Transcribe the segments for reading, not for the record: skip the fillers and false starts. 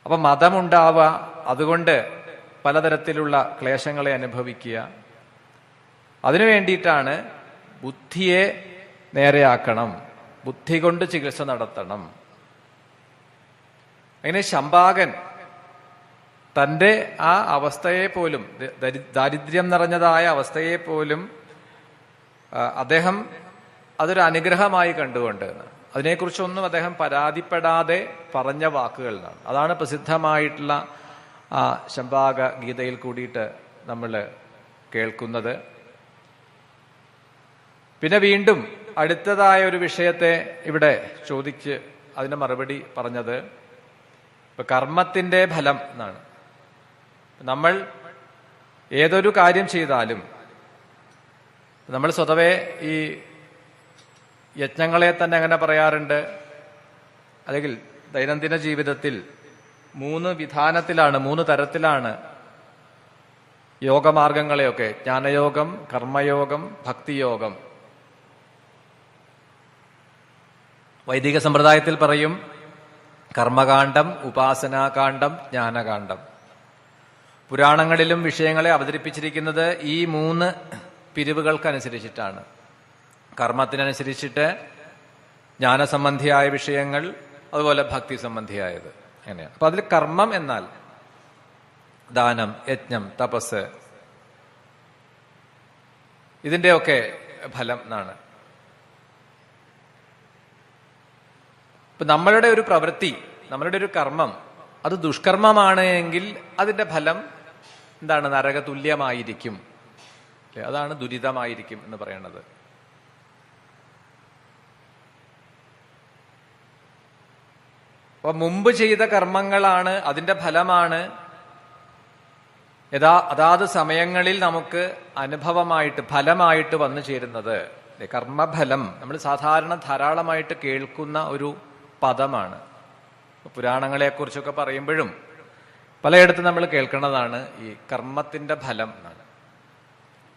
അപ്പൊ മതമുണ്ടാവുക, അതുകൊണ്ട് പലതരത്തിലുള്ള ക്ലേശങ്ങളെ അനുഭവിക്കുക. അതിനു വേണ്ടിയിട്ടാണ് ബുദ്ധിയെ നേരെയാക്കണം, ബുദ്ധി കൊണ്ട് ചികിത്സ നടത്തണം. അങ്ങനെ ശംഭാകൻ തൻ്റെ ആ അവസ്ഥയെ പോലും, ദാരിദ്ര്യം നിറഞ്ഞതായ അവസ്ഥയെ പോലും അദ്ദേഹം അതൊരു അനുഗ്രഹമായി കണ്ടുകൊണ്ട്, അതിനെക്കുറിച്ചൊന്നും അദ്ദേഹം പരാതിപ്പെടാതെ പറഞ്ഞ വാക്കുകൾ എന്നാണ്. അതാണ് പ്രസിദ്ധമായിട്ടുള്ള ആ ശംഭാക ഗീതയിൽ കൂടിയിട്ട് നമ്മൾ കേൾക്കുന്നത്. പിന്നെ വീണ്ടും അടുത്തതായ ഒരു വിഷയത്തെ ഇവിടെ ചോദിച്ച് അതിന് മറുപടി പറഞ്ഞത് ഇപ്പൊ കർമ്മത്തിന്റെ ഫലം എന്നാണ്. നമ്മൾ ഏതൊരു കാര്യം ചെയ്താലും നമ്മൾ സ്വതവേ ഈ യജ്ഞങ്ങളെ തന്നെ അങ്ങനെ പറയാറുണ്ട്. അല്ലെങ്കിൽ ദൈനംദിന ജീവിതത്തിൽ 3 വിധാനത്തിലാണ്, 3 തരത്തിലാണ് യോഗമാർഗങ്ങളെയൊക്കെ, ജ്ഞാനയോഗം, കർമ്മയോഗം, ഭക്തിയോഗം. വൈദിക സമ്പ്രദായത്തിൽ പറയും കർമ്മകാന്ഡം, ഉപാസനാകാന്ഡം, ജ്ഞാനകാന്ഡം. പുരാണങ്ങളിലും വിഷയങ്ങളെ അവതരിപ്പിച്ചിരിക്കുന്നത് ഈ 3 പിരിവുകൾക്കനുസരിച്ചിട്ടാണ്. കർമ്മത്തിനനുസരിച്ചിട്ട് ജ്ഞാനസംബന്ധിയായ വിഷയങ്ങൾ, അതുപോലെ ഭക്തി സംബന്ധിയായത് അങ്ങനെയാണ്. അപ്പൊ അതിൽ കർമ്മം എന്നാൽ ദാനം, യജ്ഞം, തപസ്, ഇതിന്റെയൊക്കെ ഫലം എന്നാണ്. ഇപ്പൊ നമ്മളുടെ ഒരു പ്രവൃത്തി, നമ്മളുടെ ഒരു കർമ്മം അത് ദുഷ്കർമ്മമാണ് എങ്കിൽ അതിന്റെ ഫലം എന്താണ്? നരക തുല്യമായിരിക്കും. അതാണ് ദുരിതമായിരിക്കും എന്ന് പറയുന്നത്. അപ്പൊ മുമ്പ് ചെയ്ത കർമ്മങ്ങളാണ്, അതിന്റെ ഫലമാണ് അതാത് സമയങ്ങളിൽ നമുക്ക് അനുഭവമായിട്ട്, ഫലമായിട്ട് വന്നു ചേരുന്നത്. കർമ്മഫലം നമ്മൾ സാധാരണ ധാരാളമായിട്ട് കേൾക്കുന്ന ഒരു പദമാണ്. പുരാണങ്ങളെക്കുറിച്ചൊക്കെ പറയുമ്പോഴും പലയിടത്തും നമ്മൾ കേൾക്കുന്നതാണ് ഈ കർമ്മത്തിന്റെ ഫലം എന്നാണ്.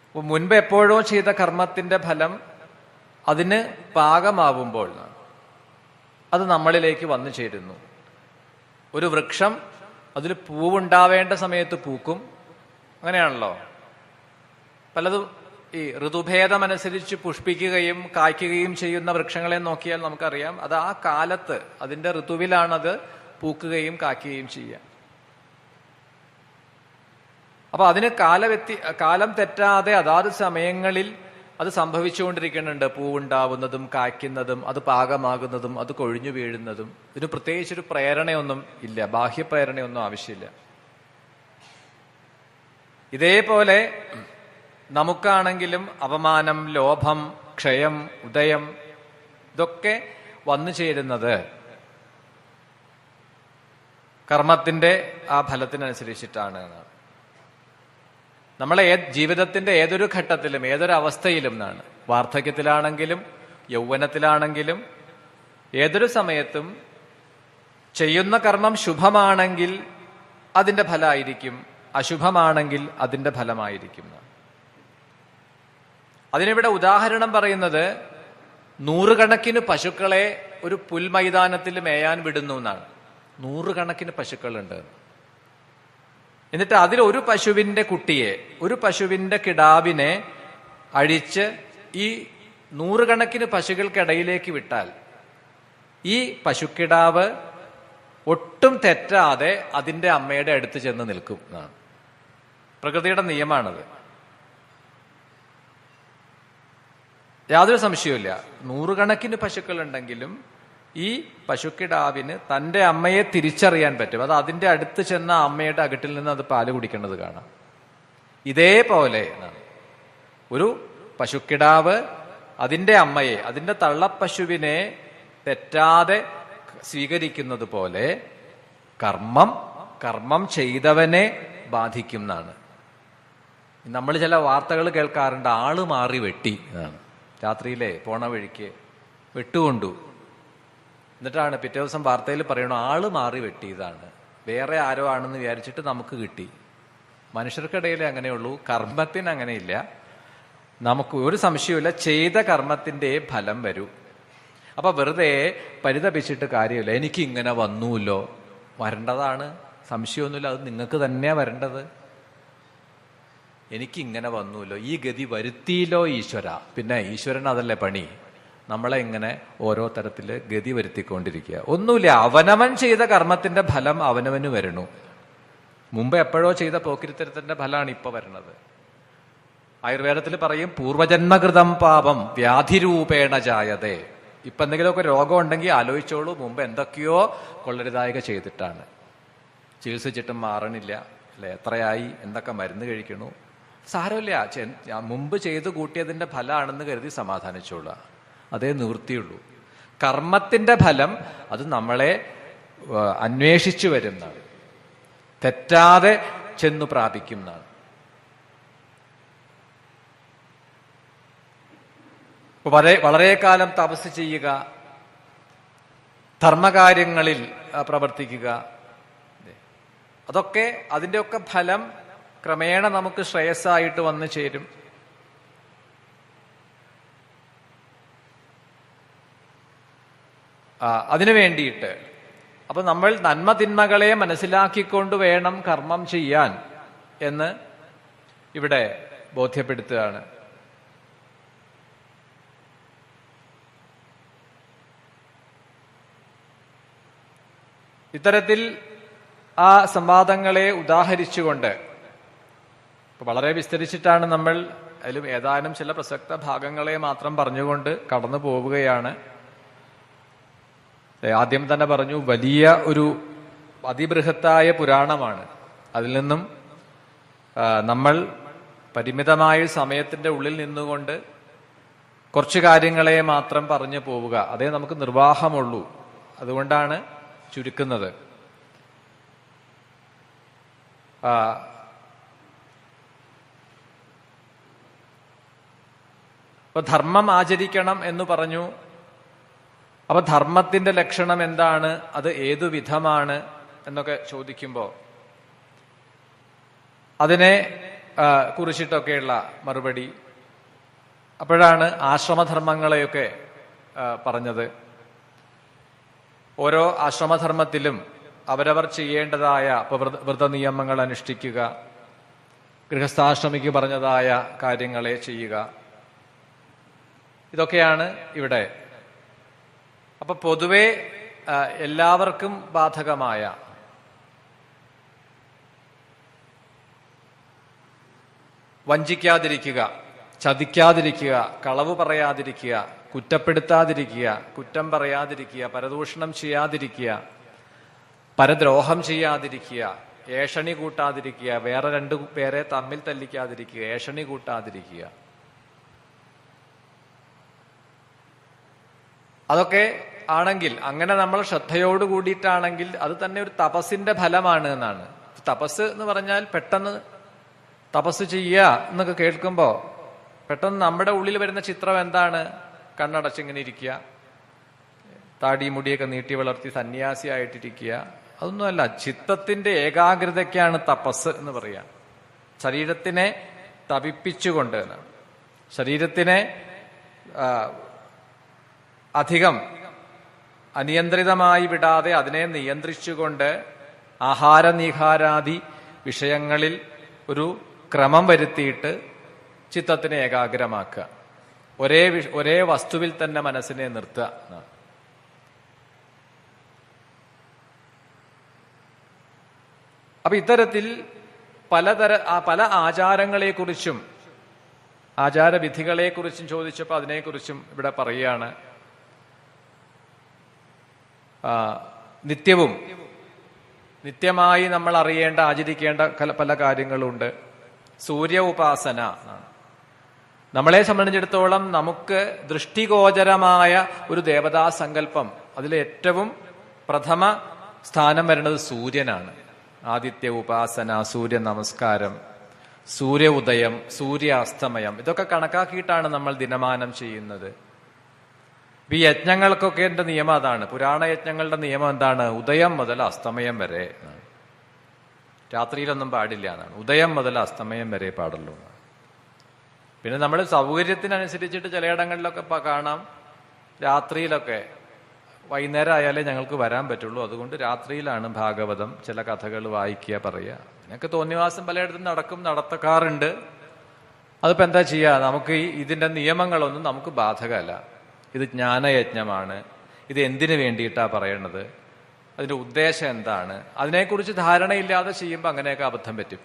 അപ്പൊ മുൻപ് എപ്പോഴോ ചെയ്ത കർമ്മത്തിന്റെ ഫലം അതിന് പാകമാവുമ്പോൾ അത് നമ്മളിലേക്ക് വന്നു ചേരുന്നു. ഒരു വൃക്ഷം അതിൽ പൂവുണ്ടാവേണ്ട സമയത്ത് പൂക്കും, അങ്ങനെയാണല്ലോ. പലതും ഈ ഋതുഭേദമനുസരിച്ച് പുഷ്പിക്കുകയും കായ്ക്കുകയും ചെയ്യുന്ന വൃക്ഷങ്ങളെ നോക്കിയാൽ നമുക്കറിയാം അത് ആ കാലത്ത്, അതിന്റെ ഋതുവിലാണത് പൂക്കുകയും കായ്ക്കുകയും ചെയ്യുക. അപ്പൊ അതിന് കാലം തെറ്റാതെ അതാത് സമയങ്ങളിൽ അത് സംഭവിച്ചുകൊണ്ടിരിക്കുന്നുണ്ട്. പൂവുണ്ടാവുന്നതും കായ്ക്കുന്നതും അത് പാകമാകുന്നതും അത് കൊഴിഞ്ഞു വീഴുന്നതും. ഇതിന് പ്രത്യേകിച്ചൊരു പ്രേരണയൊന്നും ഇല്ല, ബാഹ്യപ്രേരണയൊന്നും ആവശ്യമില്ല. ഇതേപോലെ നമുക്കാണെങ്കിലും അപമാനം, ലോഭം, ക്ഷയം, ഉദയം ഇതൊക്കെ വന്നു ചേരുന്നത് കർമ്മത്തിന്റെ ആ ഫലത്തിനനുസരിച്ചിട്ടാണ്. നമ്മളെ ജീവിതത്തിന്റെ ഏതൊരു ഘട്ടത്തിലും ഏതൊരു അവസ്ഥയിലും എന്നാണ്, വാർദ്ധക്യത്തിലാണെങ്കിലും യൗവനത്തിലാണെങ്കിലും ഏതൊരു സമയത്തും ചെയ്യുന്ന കർമ്മം ശുഭമാണെങ്കിൽ അതിന്റെ ഫലമായിരിക്കും, അശുഭമാണെങ്കിൽ അതിന്റെ ഫലമായിരിക്കും. അതിനിവിടെ ഉദാഹരണം പറയുന്നത് 100 കണക്കിന് പശുക്കളെ ഒരു പുൽമൈതാനത്തിൽ മേയാൻ വിടുന്നു എന്നാണ്. 100 കണക്കിന് പശുക്കളുണ്ട്. എന്നിട്ട് അതിൽ ഒരു പശുവിന്റെ കുട്ടിയെ, ഒരു പശുവിന്റെ കിടാവിനെ അഴിച്ച് ഈ 100 കണക്കിന് പശുക്കൾക്കിടയിലേക്ക് വിട്ടാൽ ഈ പശുക്കിടാവ് ഒട്ടും തെറ്റാതെ അതിന്റെ അമ്മയുടെ അടുത്ത് ചെന്ന് നിൽക്കും എന്നാണ്. പ്രകൃതിയുടെ നിയമമാണത്. യാതൊരു സംശയവുമില്ല. 100 കണക്കിന് പശുക്കൾ ഉണ്ടെങ്കിലും ഈ പശുക്കിടാവിന് തന്റെ അമ്മയെ തിരിച്ചറിയാൻ പറ്റും. അത് അതിന്റെ അടുത്ത് ചെന്ന അമ്മയുടെ അകട്ടിൽ നിന്ന് അത് പാല് കുടിക്കുന്നത് കാണാം. ഇതേപോലെ ഒരു പശുക്കിടാവ് അതിന്റെ അമ്മയെ, അതിന്റെ തള്ളപ്പശുവിനെ തെറ്റാതെ സ്വീകരിക്കുന്നത് പോലെ കർമ്മം ചെയ്തവനെ ബാധിക്കുന്നതാണ്. നമ്മൾ ചില വാർത്തകൾ കേൾക്കാറുണ്ട്, ആള് മാറി വെട്ടി എന്നാണ്. രാത്രിയിലെ പോണ വഴിക്ക് വെട്ടുകൊണ്ടു, എന്നിട്ടാണ് പിറ്റേ ദിവസം വാർത്തയിൽ പറയണു ആള് മാറി വെട്ടിയതാണ്, വേറെ ആരോ ആണെന്ന് വിചാരിച്ചിട്ട് നമുക്ക് കിട്ടി. മനുഷ്യർക്കിടയിലേ അങ്ങനെയുള്ളൂ, കർമ്മത്തിന് അങ്ങനെയില്ല. നമുക്ക് ഒരു സംശയമില്ല, ചെയ്ത കർമ്മത്തിന്റെ ഫലം വരൂ. അപ്പൊ വെറുതെ പരിതപിച്ചിട്ട് കാര്യമില്ല. എനിക്ക് ഇങ്ങനെ വന്നൂല്ലോ, വരേണ്ടതാണ്, സംശയമൊന്നുമില്ല. അത് നിങ്ങൾക്ക് തന്നെയാ വരേണ്ടത്. എനിക്കിങ്ങനെ വന്നുല്ലോ, ഈ ഗതി വരുത്തിയില്ലോ ഈശ്വര. പിന്നെ ഈശ്വരൻ അതല്ലേ പണി, നമ്മളെ ഇങ്ങനെ ഓരോ തരത്തിൽ ഗതി വരുത്തിക്കൊണ്ടിരിക്കുക. ഒന്നുമില്ല, അവനവൻ ചെയ്ത കർമ്മത്തിന്റെ ഫലം അവനവന് വരണു. മുമ്പ് എപ്പോഴോ ചെയ്ത പോക്കിരിത്തരത്തിന്റെ ഫലമാണ് ഇപ്പൊ വരണത്. ആയുർവേദത്തിൽ പറയും, പൂർവജന്മകൃതം പാപം വ്യാധിരൂപേണ ജായതേ. ഇപ്പൊ എന്തെങ്കിലുമൊക്കെ രോഗം ഉണ്ടെങ്കിൽ ആലോചിച്ചോളൂ, മുമ്പ് എന്തൊക്കെയോ കൊള്ളരുതായിക ചെയ്തിട്ടാണ്. ചികിത്സിച്ചിട്ടും മാറണില്ല അല്ലെ, എത്രയായി, എന്തൊക്കെ മരുന്ന് കഴിക്കണു. സാരമില്ല, മുമ്പ് ചെയ്തു കൂട്ടിയതിന്റെ ഫലമാണെന്ന് കരുതി സമാധാനിച്ചോളുക. അതേ നിവൃത്തിയുള്ളൂ. കർമ്മത്തിന്റെ ഫലം അത് നമ്മളെ അന്വേഷിച്ചു വരുന്നതാണ്, തെറ്റാതെ ചെന്നു പ്രാപിക്കുന്നതാണ്. വളരെ കാലം തപസ് ചെയ്യുക, ധർമ്മകാര്യങ്ങളിൽ പ്രവർത്തിക്കുക, അതൊക്കെ അതിൻ്റെയൊക്കെ ഫലം ക്രമേണ നമുക്ക് ശ്രേയസ്സായിട്ട് വന്നു ചേരും. അതിനു വേണ്ടിയിട്ട് അപ്പൊ നമ്മൾ നന്മ തിന്മകളെ മനസ്സിലാക്കിക്കൊണ്ട് വേണം കർമ്മം ചെയ്യാൻ എന്ന് ഇവിടെ ബോധ്യപ്പെടുത്തുകയാണ്. ഇത്തരത്തിൽ ആ സംവാദങ്ങളെ ഉദാഹരിച്ചുകൊണ്ട് വളരെ വിസ്തരിച്ചിട്ടാണ് നമ്മൾ അതിലും ഏതാനും ചില പ്രസക്ത ഭാഗങ്ങളെ മാത്രം പറഞ്ഞുകൊണ്ട് കടന്നു പോവുകയാണ്. ആദ്യം തന്നെ പറഞ്ഞു, വലിയ ഒരു അതിബൃഹത്തായ പുരാണമാണ്. അതിൽ നിന്നും നമ്മൾ പരിമിതമായ സമയത്തിന്റെ ഉള്ളിൽ നിന്നുകൊണ്ട് കുറച്ച് കാര്യങ്ങളെ മാത്രം പറഞ്ഞു പോവുക, അതേ നമുക്ക് നിർവാഹമുള്ളൂ. അതുകൊണ്ടാണ് ചുരുക്കുന്നത്. അപ്പൊ ധർമ്മം ആചരിക്കണം എന്ന് പറഞ്ഞു. അപ്പൊ ധർമ്മത്തിന്റെ ലക്ഷണം എന്താണ്, അത് ഏതു വിധമാണ് എന്നൊക്കെ ചോദിക്കുമ്പോൾ അതിനെ കുറിച്ചിട്ടൊക്കെയുള്ള മറുപടി. അപ്പോഴാണ് ആശ്രമധർമ്മങ്ങളെയൊക്കെ പറഞ്ഞത്. ഓരോ ആശ്രമധർമ്മത്തിലും അവരവർ ചെയ്യേണ്ടതായ വ്രതനിയമങ്ങൾ അനുഷ്ഠിക്കുക, ഗൃഹസ്ഥാശ്രമിക്ക് പറഞ്ഞതായ കാര്യങ്ങളെ ചെയ്യുക, ഇതൊക്കെയാണ് ഇവിടെ. അപ്പൊ പൊതുവെ എല്ലാവർക്കും ബാധകമായ വഞ്ചിക്കാതിരിക്കുക, ചതിക്കാതിരിക്കുക, കളവ് പറയാതിരിക്കുക, കുറ്റപ്പെടുത്താതിരിക്കുക, കുറ്റം പറയാതിരിക്കുക, പരദൂഷണം ചെയ്യാതിരിക്കുക, പരദ്രോഹം ചെയ്യാതിരിക്കുക, ഏഷണി കൂട്ടാതിരിക്കുക, വേറെ രണ്ടു പേരെ തമ്മിൽ തല്ലിക്കാതിരിക്കുക, ഏഷണി കൂട്ടാതിരിക്കുക, അതൊക്കെ ആണെങ്കിൽ, അങ്ങനെ നമ്മൾ ശ്രദ്ധയോട് കൂടിയിട്ടാണെങ്കിൽ അത് തന്നെ ഒരു തപസ്സിന്റെ ഫലമാണ് എന്നാണ്. തപസ് എന്ന് പറഞ്ഞാൽ പെട്ടെന്ന് തപസ് ചെയ്യുക എന്നൊക്കെ കേൾക്കുമ്പോ പെട്ടെന്ന് നമ്മുടെ ഉള്ളിൽ വരുന്ന ചിത്രം എന്താണ്? കണ്ണടച്ചിങ്ങനെ ഇരിക്കുക, താടി മുടിയൊക്കെ നീട്ടി വളർത്തി സന്യാസിയായിട്ടിരിക്കുക. അതൊന്നുമല്ല. ചിത്തത്തിന്റെ ഏകാഗ്രതയ്ക്കാണ് തപസ് എന്ന് പറയാ. ശരീരത്തിനെ തപിപ്പിച്ചുകൊണ്ട്, ശരീരത്തിനെ അധികം അനിയന്ത്രിതമായി വിടാതെ അതിനെ നിയന്ത്രിച്ചുകൊണ്ട് ആഹാരനീഹാരാദി വിഷയങ്ങളിൽ ഒരു ക്രമം വരുത്തിയിട്ട് ചിത്തത്തിനെ ഏകാഗ്രമാക്കുക, ഒരേ വസ്തുവിൽ തന്നെ മനസ്സിനെ നിർത്തുക. അപ്പൊ ഇത്തരത്തിൽ പല ആചാരങ്ങളെക്കുറിച്ചും ആചാരവിധികളെക്കുറിച്ചും ചോദിച്ചപ്പോൾ അതിനെക്കുറിച്ചും ഇവിടെ പറയുകയാണ്. നിത്യമായി നമ്മൾ അറിയേണ്ട, ആചരിക്കേണ്ട പല കാര്യങ്ങളുണ്ട്. സൂര്യ ഉപാസന നമ്മളെ സംബന്ധിച്ചിടത്തോളം നമുക്ക് ദൃഷ്ടിഗോചരമായ ഒരു ദേവതാ സങ്കല്പം, അതിലെ ഏറ്റവും പ്രഥമ സ്ഥാനം വരുന്നത് സൂര്യനാണ്. ആദിത്യ ഉപാസന, സൂര്യ നമസ്കാരം, സൂര്യ ഉദയം, സൂര്യാസ്തമയം, ഇതൊക്കെ കണക്കാക്കിയിട്ടാണ് നമ്മൾ ദിനമാനം ചെയ്യുന്നത്. ഈ യജ്ഞങ്ങൾക്കൊക്കെ എന്റെ നിയമം അതാണ്. പുരാണ യജ്ഞങ്ങളുടെ നിയമം എന്താണ്? ഉദയം മുതൽ അസ്തമയം വരെ, രാത്രിയിലൊന്നും പാടില്ല എന്നാണ്. ഉദയം മുതൽ അസ്തമയം വരെ പാടുള്ളൂ. പിന്നെ നമ്മൾ സൗകര്യത്തിനനുസരിച്ചിട്ട് ചിലയിടങ്ങളിലൊക്കെ കാണാം രാത്രിയിലൊക്കെ വൈകുന്നേരം ആയാലേ ഞങ്ങൾക്ക് വരാൻ പറ്റുള്ളൂ, അതുകൊണ്ട് രാത്രിയിലാണ് ഭാഗവതം, ചില കഥകൾ വായിക്കുക, പറയുക. അങ്ങനെയൊക്കെ തോന്നിവാസം പലയിടത്തും നടത്താറുണ്ട്. അതിപ്പോൾ എന്താ ചെയ്യുക? നമുക്ക് ഇതിൻ്റെ നിയമങ്ങളൊന്നും നമുക്ക് ബാധകമല്ല. ഇത് ജ്ഞാനയജ്ഞമാണ്, ഇത് എന്തിനു വേണ്ടിയിട്ടാണ് പറയണത്, അതിൻ്റെ ഉദ്ദേശം എന്താണ്, അതിനെക്കുറിച്ച് ധാരണയില്ലാതെ ചെയ്യുമ്പോൾ അങ്ങനെയൊക്കെ അബദ്ധം പറ്റും.